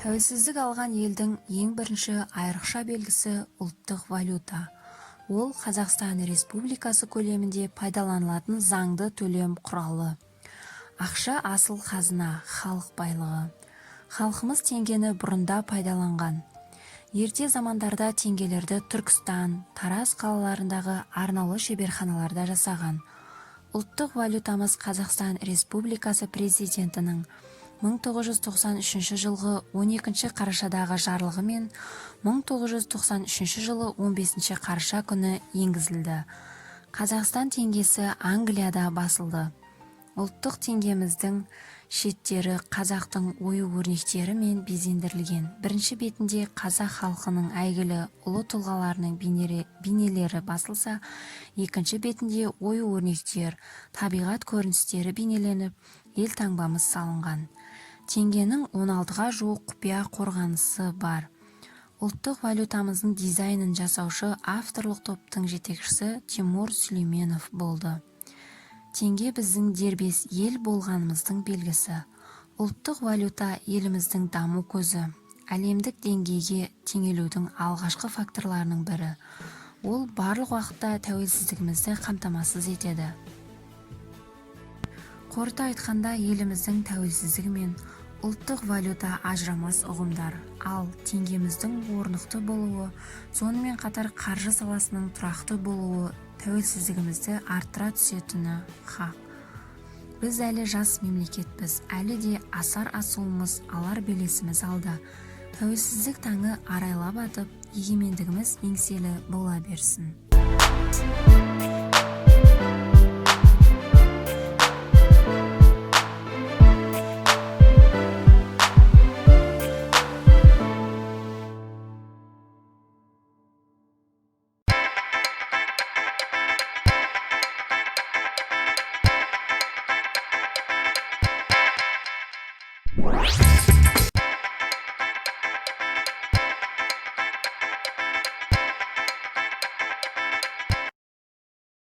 Тәуелсіздік алған елдің ең бірінші айрықша белгісі ұлттық валюта. Ол Қазақстан Республикасы көлемінде пайдаланылатын заңды төлем құралы. Ақша асыл қазына, халық байлығы. Халқымыз теңгені бұрында пайдаланған. Ерте замандарда теңгелерді Түркістан, Тараз қалаларындағы арнаулы шеберханаларда жасаған. Ұлттық валютамыз Қазақстан Республикасы президентінің 1993 жылғы 12 қарашадағы жарлығы мен 1993 жылы 15 қараша күні енгізілді. Қазақстан теңгесі Англияда басылды. Ұлттық теңгеміздің шеттері қазақтың ою-өрнектері мен безендірілген. Бірінші бетінде қазақ халқының әйгілі ұлы тұлғаларының бейнелері басылса, екінші бетінде ою-өрнектер, табиғат көріністері бейнеленіп, ел таңбамыз салынған. Теңгенің 16-ға жуық құпия қорғанысы бар. Ұлттық валютамыздың дизайнын жасаушы авторлық топтың жетекшісі Тимур Сүлейменов болды. Теңге біздің дербес ел болғанымыздың белгісі. Ұлттық валюта еліміздің даму көзі. Әлемдік деңгейге теңелудің алғашқы факторларының бірі. Ол барлық уақытта тәуелсіздігімізді қамтамасыз етеді. Қорыта айтқанда, еліміздің тәуелсіздігі мен ұлттық валюта ажырамас ұғымдар. Ал теңгеміздің орнықты болуы, сонымен қатар қаржы саласының тұрақты болуы тәуелсіздігімізді арттыра түсетіні хақ. Біз әлі жас мемлекетпіз, әлі де асар асуымыз, алар белесіміз алда. Тәуелсіздік таңы арайлап атып, егемендігіміз еңселі бола берсін.